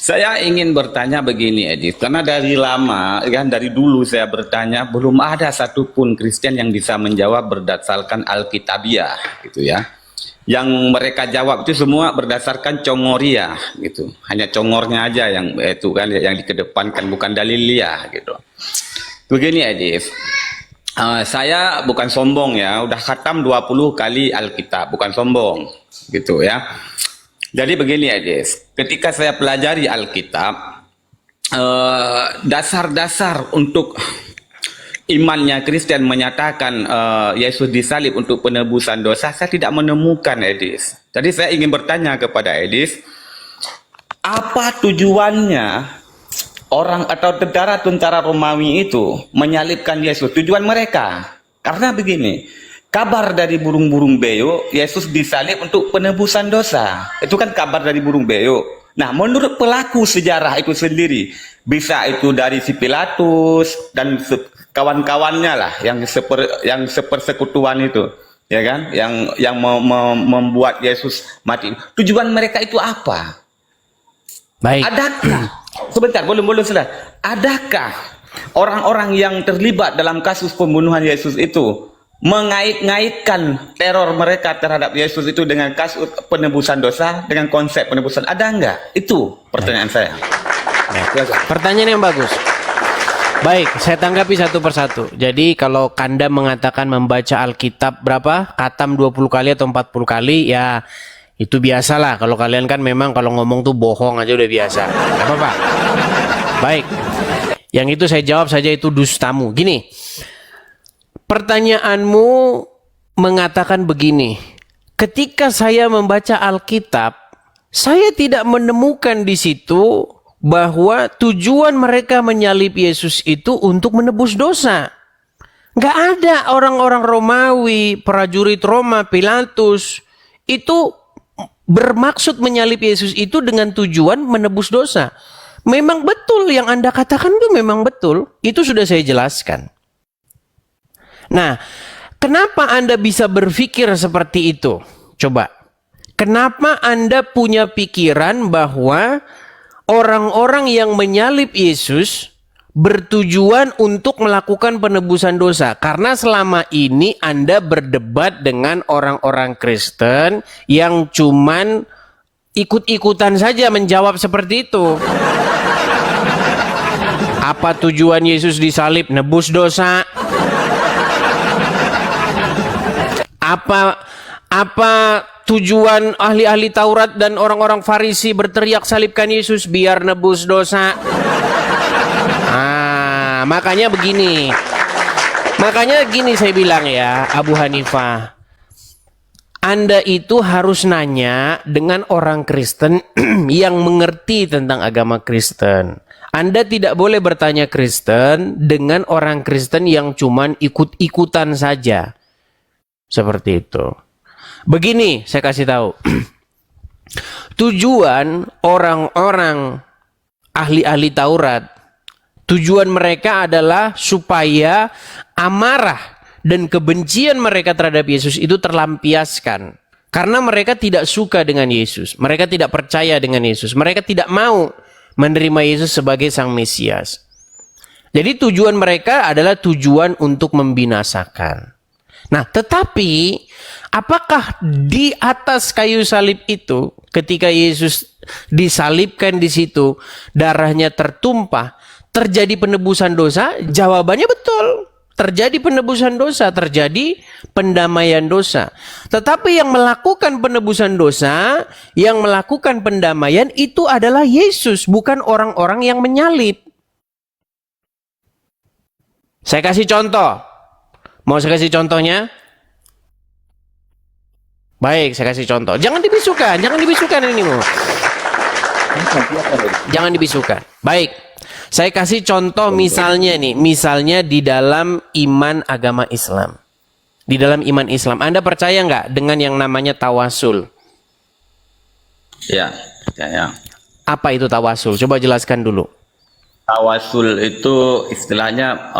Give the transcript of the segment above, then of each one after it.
Saya ingin bertanya begini, Edith, karena dari lama, kan dari dulu saya bertanya, belum ada satupun Kristen yang bisa menjawab berdasarkan Alkitabiah, gitu ya. Yang mereka jawab itu semua berdasarkan congoria, gitu. Hanya congornya aja yang itu kan yang dikedepankan, bukan daliliyah, gitu. Begini, Edith. Saya bukan sombong ya, udah khatam 20 kali Alkitab, bukan sombong, gitu ya. Jadi begini Edis, ketika saya pelajari Alkitab, dasar-dasar untuk imannya Kristen menyatakan Yesus disalib untuk penebusan dosa, saya tidak menemukan Edis. Jadi saya ingin bertanya kepada Edis, apa tujuannya orang atau tentara-tentara Romawi itu menyalibkan Yesus? Tujuan mereka, karena begini, kabar dari burung-burung beo, Yesus disalib untuk penebusan dosa. Itu kan kabar dari burung beo. Nah, menurut pelaku sejarah itu sendiri, bisa itu dari si Pilatus dan kawan-kawannya lah, yang sepersekutuan itu, ya kan? Yang membuat Yesus mati. Tujuan mereka itu apa? Baik. Adakah, sebentar, belum selesai. Adakah orang-orang yang terlibat dalam kasus pembunuhan Yesus itu mengait-ngaitkan teror mereka terhadap Yesus itu dengan kasus penebusan dosa, dengan konsep penebusan? Ada enggak? Itu pertanyaan saya. Pertanyaan yang bagus. Baik, saya tanggapi satu persatu. Jadi kalau Kanda mengatakan membaca Alkitab berapa? Khatam 20 kali atau 40 kali, ya itu biasalah. Kalau kalian kan memang kalau ngomong tuh bohong aja udah biasa. Gak apa-apa. Baik. Yang itu saya jawab saja, itu dustamu. Gini. Pertanyaanmu mengatakan begini, ketika saya membaca Alkitab, saya tidak menemukan di situ bahwa tujuan mereka menyalib Yesus itu untuk menebus dosa. Nggak ada orang-orang Romawi, prajurit Roma, Pilatus, itu bermaksud menyalib Yesus itu dengan tujuan menebus dosa. Memang betul yang Anda katakan itu memang betul, itu sudah saya jelaskan. Nah, kenapa Anda bisa berpikir seperti itu? Coba, kenapa Anda punya pikiran bahwa orang-orang yang menyalib Yesus bertujuan untuk melakukan penebusan dosa? Karena selama ini Anda berdebat dengan orang-orang Kristen yang cuman ikut-ikutan saja menjawab seperti itu. Apa tujuan Yesus disalib? Nebus dosa. Apa tujuan ahli-ahli Taurat dan orang-orang Farisi berteriak salibkan Yesus? Biar nebus dosa. Makanya begini. Makanya gini saya bilang ya, Abu Hanifah. Anda itu harus nanya dengan orang Kristen yang mengerti tentang agama Kristen. Anda tidak boleh bertanya Kristen dengan orang Kristen yang cuman ikut-ikutan saja. Seperti itu. Begini saya kasih tahu. Tujuan orang-orang ahli-ahli Taurat, tujuan mereka adalah supaya amarah dan kebencian mereka terhadap Yesus itu terlampiaskan. Karena mereka tidak suka dengan Yesus. Mereka tidak percaya dengan Yesus. Mereka tidak mau menerima Yesus sebagai Sang Mesias. Jadi tujuan mereka adalah tujuan untuk membinasakan. Nah, tetapi apakah di atas kayu salib itu, ketika Yesus disalibkan di situ, darahnya tertumpah, terjadi penebusan dosa? Jawabannya betul. Terjadi penebusan dosa, terjadi pendamaian dosa. Tetapi yang melakukan penebusan dosa, yang melakukan pendamaian itu adalah Yesus, bukan orang-orang yang menyalib. Saya kasih contoh. Mau saya kasih contohnya? Baik, saya kasih contoh. Jangan dibisukan ini. Jangan dibisukan. Baik, saya kasih contoh misalnya nih. Misalnya di dalam iman agama Islam. Di dalam iman Islam, Anda percaya nggak dengan yang namanya tawasul? Ya. Apa itu tawasul? Coba jelaskan dulu. Tawasul itu istilahnya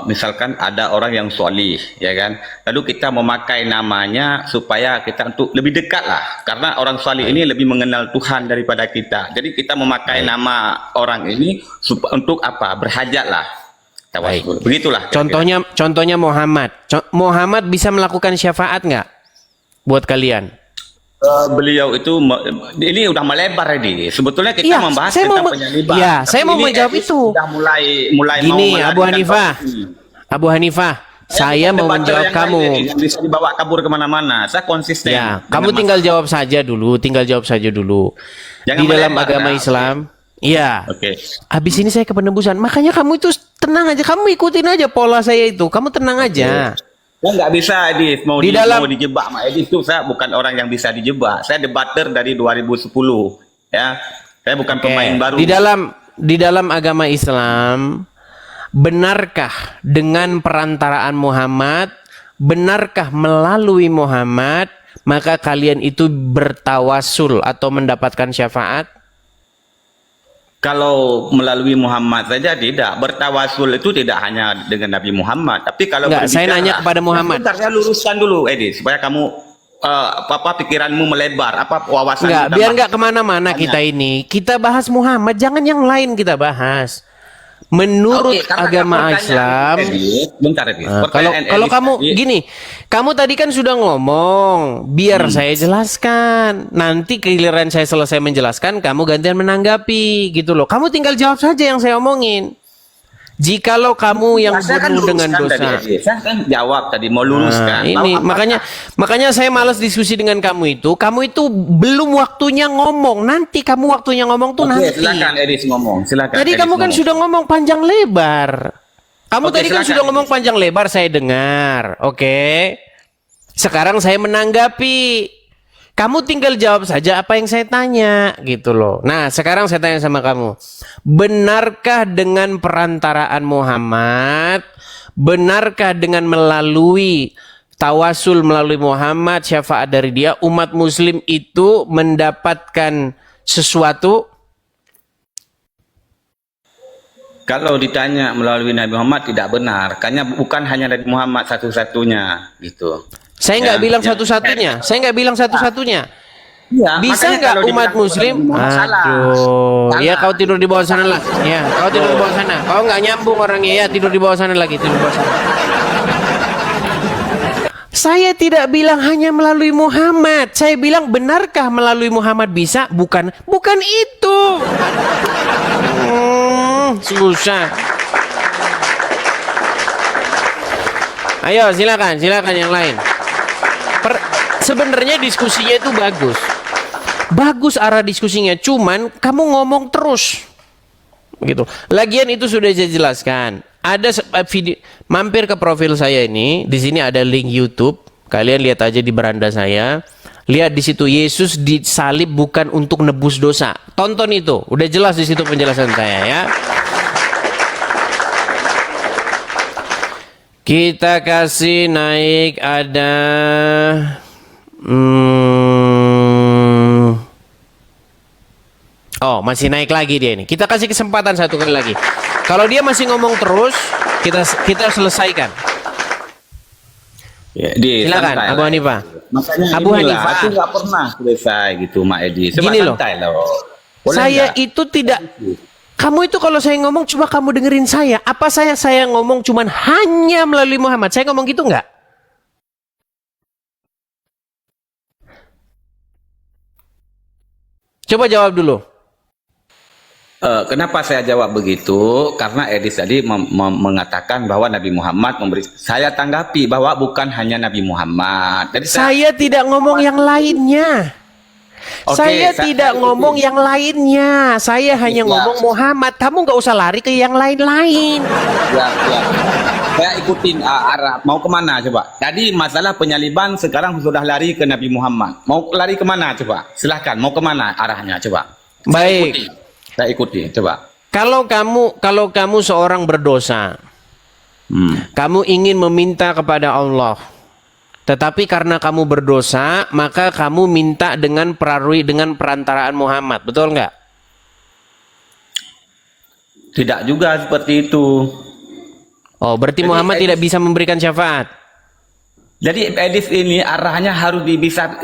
misalkan ada orang yang solih, ya kan? Lalu kita memakai namanya supaya kita untuk lebih dekat lah, karena orang solih ini lebih mengenal Tuhan daripada kita. Jadi kita memakai nama orang ini untuk apa? Berhajat lah. Tawasul. Begitulah. kira-kira. Contohnya Muhammad. Muhammad bisa melakukan syafaat nggak buat kalian? Beliau itu ini udah melebar ini. Sebetulnya kita Iya, membahas saya tentang mau penyaliban. iya, Tapi saya mau ini menjawab Edis itu. sudah mulai mau Gini, Abu melarikan Hanifah. topik. Abu Hanifah, saya mau Debater menjawab yang kamu. lain, Edis. Bisa dibawa kabur kemana-mana. Saya konsisten. Ya, dengan kamu tinggal jawab saja dulu, Jangan Di dalam melebar, agama ya. Islam, iya. Oke. Habis ini saya ke penebusan. Makanya kamu itu tenang aja, kamu ikutin aja pola saya itu. Kamu tenang aja. Saya nggak bisa, Edis. Mau Di dalam- mau dijebak, Mak Edis itu saya bukan orang yang bisa dijebak. Saya debater dari 2010, ya. Saya bukan Oke. pemain baru. Di dalam agama Islam, benarkah dengan perantaraan Muhammad, benarkah melalui Muhammad, maka kalian itu bertawasul atau mendapatkan syafaat? Kalau melalui Muhammad saja tidak. Bertawasul itu tidak hanya dengan Nabi Muhammad, tapi kalau Enggak, saya nanya kepada Muhammad. Sebentar, saya luruskan dulu, Edi, supaya kamu apa pikiranmu melebar, apa wawasan. Enggak, biar enggak kemana-mana kita ini. Kita bahas Muhammad, jangan yang lain kita bahas. Menurut agama Islam, bentar, Edi. kalau kamu gini, kamu tadi kan sudah ngomong, biar saya jelaskan. Nanti giliran saya selesai menjelaskan, kamu gantian menanggapi, gitu loh. Kamu tinggal jawab saja yang saya omongin. Jikalau kamu yang bunuh dengan dosa. Saya kan jawab tadi mau luruskan. Ini makanya saya malas diskusi dengan kamu itu. Kamu itu belum waktunya ngomong. Nanti kamu waktunya ngomong tuh nanti. Silakan Edis ngomong. Silakan. Tadi Edis kamu kan ngomong. sudah ngomong panjang lebar. Kamu Oke, tadi kan silakan, sudah ngomong Edis. panjang lebar, saya dengar. Oke. Sekarang saya menanggapi. Kamu tinggal jawab saja apa yang saya tanya, gitu loh. Nah, sekarang saya tanya sama kamu. Benarkah dengan perantaraan Muhammad, benarkah dengan melalui tawasul melalui Muhammad, syafaat dari dia, umat muslim itu mendapatkan sesuatu? Kalau ditanya melalui Nabi Muhammad tidak benar, karena bukan hanya Nabi Muhammad satu-satunya, gitu. Saya nggak Ya, bilang ya. satu-satunya. Saya nggak bilang satu-satunya. Ya, Bisa makanya nggak kalau umat dibilang muslim? Muhammad salah. Aduh, Salah. ya kau tidur di bawah sana lah. Ya, kau tidur di bawah sana. Kau nggak nyambung orangnya, ya tidur di bawah sana lagi, tidur di bawah sana. Saya tidak bilang hanya melalui Muhammad. Saya bilang benarkah melalui Muhammad bisa? Bukan itu. Susah. Ayo, silakan yang lain. Sebenarnya diskusinya itu bagus arah diskusinya, cuman kamu ngomong terus begitu. Lagian itu sudah saya jelaskan. Ada video, mampir ke profil saya ini, di sini ada link YouTube, kalian lihat aja di beranda saya, lihat di situ Yesus disalib bukan untuk nebus dosa, tonton itu, udah jelas di situ penjelasan saya ya. Kita kasih naik ada oh, masih naik lagi dia ini. Kita kasih kesempatan satu kali lagi. Kalau dia masih ngomong terus, kita selesaikan. Ya, Silakan, santai Abu lah. Hanifah. Makanya Abu inilah, Hanifah. aku nggak pernah selesai gitu, Mak Edi. Coba Gini loh. santai loh. Boleh Saya nggak? itu tidak. Kamu itu kalau saya ngomong coba kamu dengerin saya. Apa saya ngomong cuman hanya melalui Muhammad? Saya ngomong gitu nggak? Coba jawab dulu. Kenapa saya jawab begitu? Karena Edis tadi mengatakan bahwa Nabi Muhammad memberi. Saya tanggapi bahwa bukan hanya Nabi Muhammad. Jadi Saya tidak ngomong yang lainnya. Oke, Saya tidak ikutin. ngomong yang lainnya. Saya hanya Ya. ngomong Muhammad. Kamu nggak usah lari ke yang lain-lain. Ya. Saya ikutin arah. Mau kemana coba? Tadi masalah penyaliban sekarang sudah lari ke Nabi Muhammad. Mau lari kemana coba? Silahkan. Mau kemana arahnya coba? Baik. Saya ikuti. Coba. Kalau kamu seorang berdosa, kamu ingin meminta kepada Allah, tetapi karena kamu berdosa, maka kamu minta dengan perantaraan Muhammad, betul nggak? Tidak juga seperti itu. Oh, berarti Jadi, Muhammad tidak bisa memberikan syafaat. Jadi hadis ini arahnya harus bisa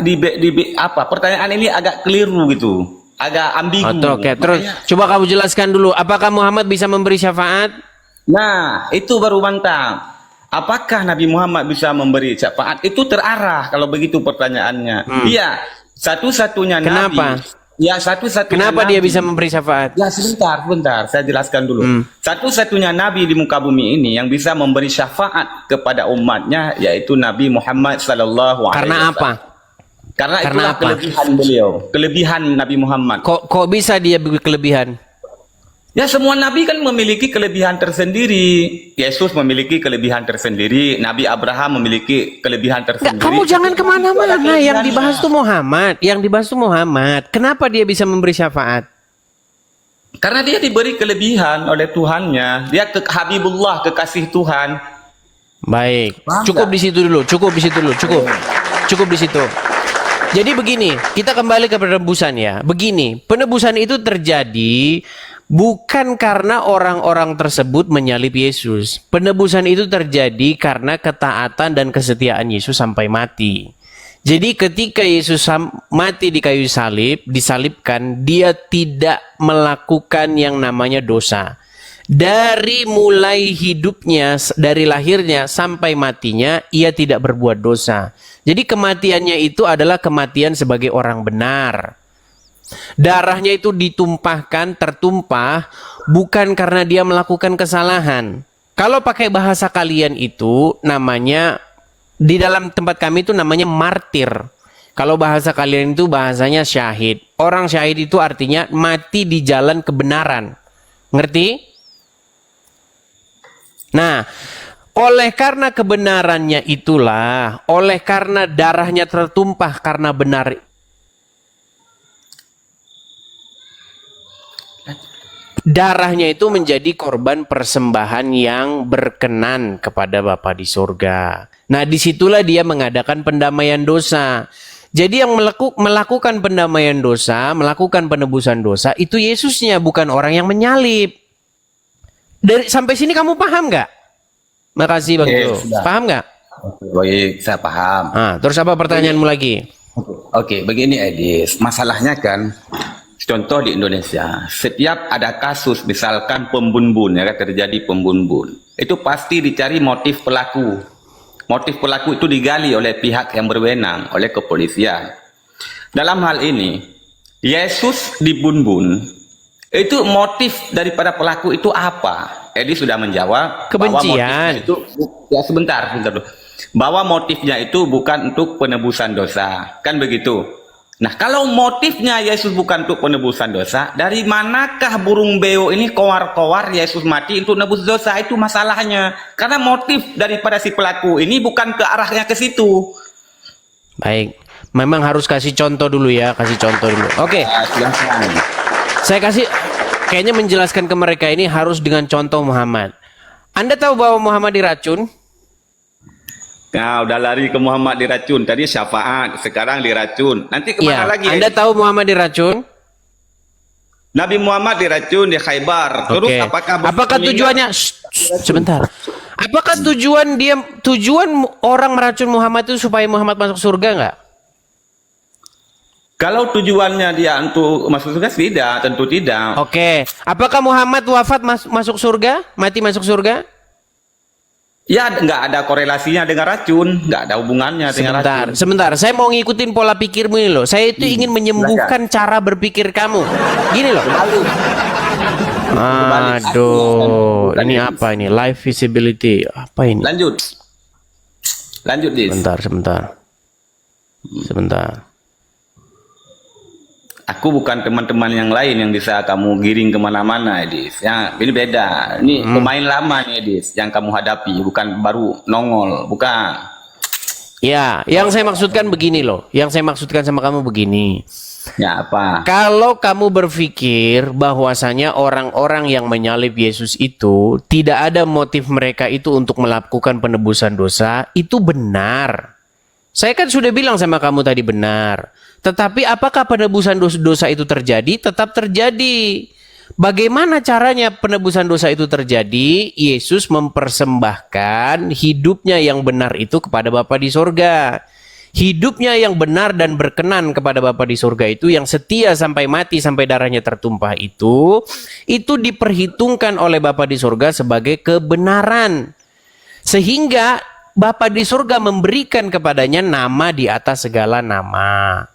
apa? Pertanyaan ini agak keliru gitu, agak ambigu. Oke, terus Makanya- coba kamu jelaskan dulu, apakah Muhammad bisa memberi syafaat? Nah, itu baru mantap. Apakah Nabi Muhammad bisa memberi syafaat? Itu terarah kalau begitu pertanyaannya. Iya, satu-satunya Kenapa? Nabi. Ya, satu-satunya Kenapa Nabi. dia bisa memberi syafaat? Ya, sebentar, saya jelaskan dulu. Satu-satunya Nabi di muka bumi ini yang bisa memberi syafaat kepada umatnya yaitu Nabi Muhammad Sallallahu Alaihi Karena Wasallam. apa? Karena Karena itulah apa? kelebihan beliau, kelebihan Nabi Muhammad. Kok bisa dia kelebihan? Ya, semua nabi kan memiliki kelebihan tersendiri. Yesus memiliki kelebihan tersendiri. Nabi Abraham memiliki kelebihan Enggak, tersendiri. kamu jangan Itu ada kemana-mana. Yang kelebihannya. dibahas tuh Muhammad. Yang dibahas tuh Muhammad. Kenapa dia bisa memberi syafaat? Karena dia diberi kelebihan oleh Tuhannya. Dia Habibullah, kekasih Tuhan. Baik, Paham cukup nggak? di situ dulu, cukup di situ. Jadi begini, kita kembali ke penebusan ya. Begini, penebusan itu terjadi bukan karena orang-orang tersebut menyalib Yesus. Penebusan itu terjadi karena ketaatan dan kesetiaan Yesus sampai mati. Jadi ketika Yesus mati di kayu salib, disalibkan, dia tidak melakukan yang namanya dosa. Dari mulai hidupnya, dari lahirnya sampai matinya, ia tidak berbuat dosa. Jadi kematiannya itu adalah kematian sebagai orang benar. Darahnya itu ditumpahkan, tertumpah, bukan karena dia melakukan kesalahan. Kalau pakai bahasa kalian itu namanya, di dalam tempat kami itu namanya martir. Kalau bahasa kalian itu bahasanya syahid. Orang syahid itu artinya mati di jalan kebenaran. Ngerti? Nah, oleh karena kebenarannya itulah, oleh karena darahnya tertumpah karena benar, darahnya itu menjadi korban persembahan yang berkenan kepada Bapa di surga. Nah, disitulah dia mengadakan pendamaian dosa. Jadi yang melakukan pendamaian dosa, melakukan penebusan dosa, itu Yesusnya, bukan orang yang menyalib. Sampai sini kamu paham nggak? Makasih Bang Jo. sudah. Paham nggak? Baik, saya paham. Terus apa pertanyaanmu lagi? Oke, begini Edis. Masalahnya kan, contoh di Indonesia, setiap ada kasus misalkan pembunuhan, ya kan, terjadi pembunuhan, itu pasti dicari motif pelaku. Motif pelaku itu digali oleh pihak yang berwenang, oleh kepolisian. Dalam hal ini, Yesus dibunuh. Itu motif daripada pelaku itu apa? Edi sudah menjawab. Kebencian. Bahwa motifnya itu, ya sebentar dulu. Bahwa motifnya itu bukan untuk penebusan dosa. Kan begitu. Nah, kalau motifnya Yesus bukan untuk penebusan dosa, dari manakah burung beo ini kowar-kowar Yesus mati untuk nebus dosa? Itu masalahnya. Karena motif daripada si pelaku ini bukan ke arahnya ke situ. Baik, memang harus kasih contoh dulu ya, kasih contoh dulu. Oke, Silahkan. saya kasih, kayaknya menjelaskan ke mereka ini harus dengan contoh Muhammad. Anda tahu bahwa Muhammad diracun? Nah, udah lari ke Muhammad diracun. Tadi syafaat, sekarang diracun. Nanti Iya, kemana lagi? Anda tahu Muhammad diracun? Nabi Muhammad diracun di Khaybar. Terus Oke. apakah Apakah tujuannya? Sebentar. Apakah tujuan orang meracun Muhammad itu supaya Muhammad masuk surga nggak? Kalau tujuannya dia untuk masuk surga, tidak, tentu tidak. Oke. Apakah Muhammad wafat masuk surga? Mati masuk surga? Ya, nggak ada korelasinya dengan racun, nggak ada hubungannya dengan racun. Sebentar. Saya mau ngikutin pola pikirmu ini loh. Saya itu ingin menyembuhkan cara berpikir kamu. Gini loh. Aduh, ini apa ini? Live visibility. Apa ini? Lanjut, Dis. Sebentar. Aku bukan teman-teman yang lain yang bisa kamu giring kemana-mana, Dis. Ya, ini beda. Ini pemain lama nih, Dis, yang kamu hadapi, bukan baru nongol, bukan. Ya, yang saya maksudkan begini loh. Yang saya maksudkan sama kamu begini. Ya, apa? Kalau kamu berpikir bahwasanya orang-orang yang menyalib Yesus itu tidak ada motif mereka itu untuk melakukan penebusan dosa, itu benar. Saya kan sudah bilang sama kamu tadi benar. Tetapi apakah penebusan dosa itu terjadi? Tetap terjadi. Bagaimana caranya penebusan dosa itu terjadi? Yesus mempersembahkan hidupnya yang benar itu kepada Bapa di sorga. Hidupnya yang benar dan berkenan kepada Bapa di sorga itu, yang setia sampai mati, sampai darahnya tertumpah itu diperhitungkan oleh Bapa di sorga sebagai kebenaran. Sehingga Bapa di sorga memberikan kepadanya nama di atas segala nama.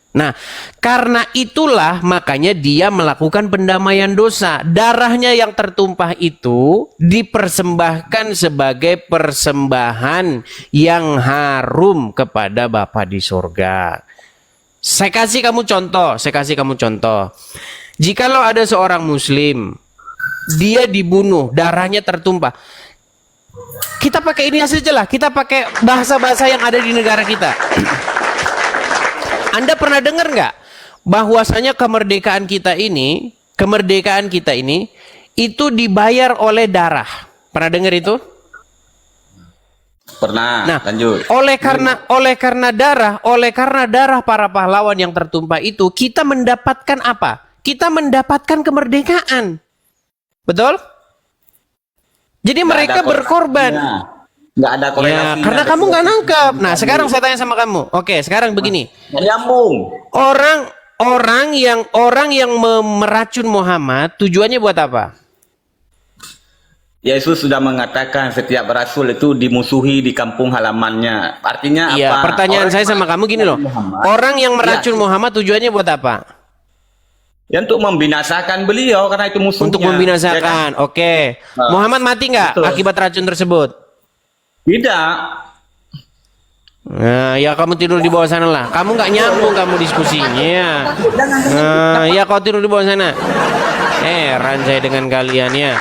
Nah, karena itulah makanya dia melakukan pendamaian dosa. Darahnya yang tertumpah itu dipersembahkan sebagai persembahan yang harum kepada Bapa di sorga. Saya kasih kamu contoh. Jikalau ada seorang muslim, dia dibunuh, darahnya tertumpah. Kita pakai ini saja lah, kita pakai bahasa-bahasa yang ada di negara kita. Anda pernah dengar nggak bahwasanya kemerdekaan kita ini itu dibayar oleh darah? Pernah dengar itu? Pernah. Nah, lanjut. oleh karena darah para pahlawan yang tertumpah itu, kita mendapatkan apa? Kita mendapatkan kemerdekaan. Betul? Jadi mereka berkorban. Nggak ada korelasinya. Ya, karena kamu nggak nangkep. Nah, sekarang saya tanya sama kamu. Oke, sekarang begini. Nggak nyambung. Orang yang meracun Muhammad tujuannya buat apa? Yesus sudah mengatakan setiap rasul itu dimusuhi di kampung halamannya. Artinya Iya, apa? pertanyaan saya sama kamu gini loh. Orang yang meracun Muhammad tujuannya buat apa? Ya, untuk membinasakan beliau karena itu musuhnya. Untuk membinasakan. Ya kan? Oke. Muhammad mati nggak Betul. akibat racun tersebut? Tidak. Nah, ya kamu tidur di bawah sana lah. Kamu nggak nyambung kamu diskusinya. Nah, ya kau tidur di bawah sana. Heran saya dengan kalian ya.